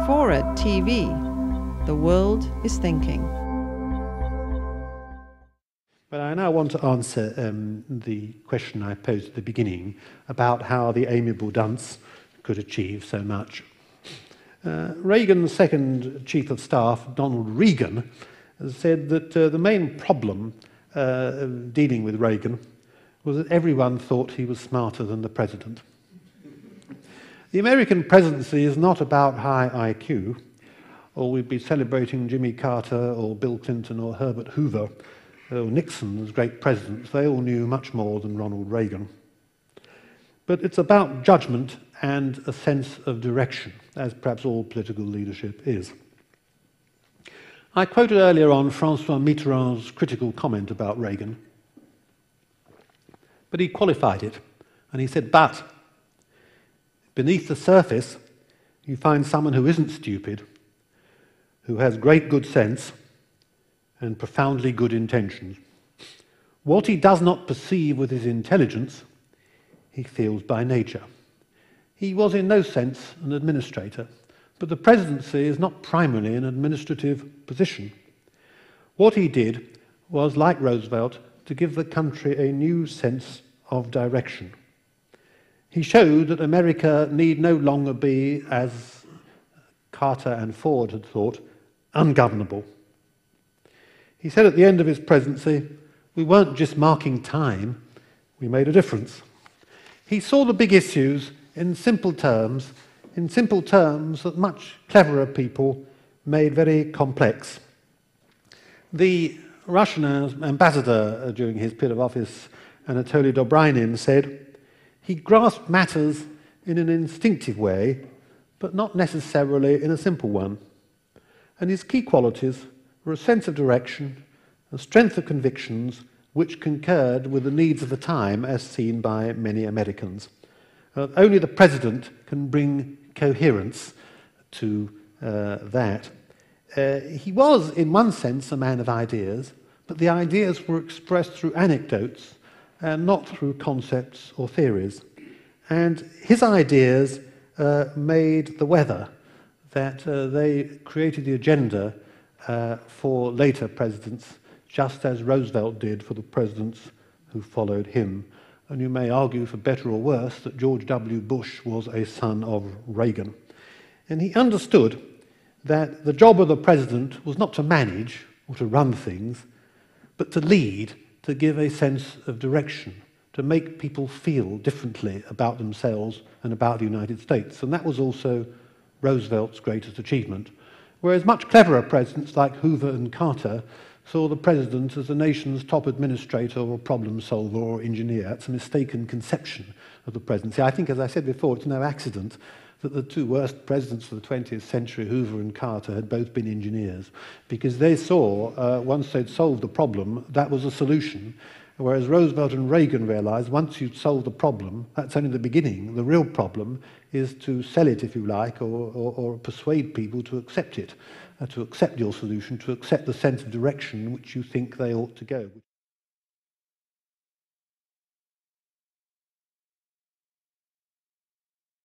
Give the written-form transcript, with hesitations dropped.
FORA.tv. The world is thinking. But I now want to answer the question I posed at the beginning about how the amiable dunce could achieve so much. Reagan's second Chief of Staff, Ronald Reagan, said that the main problem dealing with Reagan was that everyone thought he was smarter than the president. The American presidency is not about high IQ, or we'd be celebrating Jimmy Carter or Bill Clinton or Herbert Hoover or Nixon as great presidents. They all knew much more than Ronald Reagan. But it's about judgment and a sense of direction, as perhaps all political leadership is. I quoted earlier on François Mitterrand's critical comment about Reagan, but he qualified it, and he said, but beneath the surface, you find someone who isn't stupid, who has great good sense and profoundly good intentions. What he does not perceive with his intelligence, he feels by nature. He was in no sense an administrator, but the presidency is not primarily an administrative position. What he did was, like Roosevelt, to give the country a new sense of direction. He showed that America need no longer be, as Carter and Ford had thought, ungovernable. He said at the end of his presidency, we weren't just marking time, we made a difference. He saw the big issues in simple terms that much cleverer people made very complex. The Russian ambassador during his period of office, Anatoly Dobrynin, said, he grasped matters in an instinctive way, but not necessarily in a simple one. And his key qualities were a sense of direction, a strength of convictions, which concurred with the needs of the time as seen by many Americans. Only the president can bring coherence to that. He was, in one sense, a man of ideas, but the ideas were expressed through anecdotes and not through concepts or theories. And his ideas made the weather, that they created the agenda for later presidents, just as Roosevelt did for the presidents who followed him. And you may argue, for better or worse, that George W. Bush was a son of Reagan. And he understood that the job of the president was not to manage or to run things, but to lead, to give a sense of direction, to make people feel differently about themselves and about the United States. And that was also Roosevelt's greatest achievement. Whereas much cleverer presidents like Hoover and Carter saw the president as the nation's top administrator or problem solver or engineer. That's a mistaken conception of the presidency. I think, as I said before, it's no accident that the two worst presidents of the 20th century, Hoover and Carter, had both been engineers, because they saw, once they'd solved the problem, that was a solution. Whereas Roosevelt and Reagan realized once you'd solved the problem, that's only the beginning. The real problem is to sell it, if you like, or persuade people to accept it, to accept your solution, to accept the sense of direction in which you think they ought to go.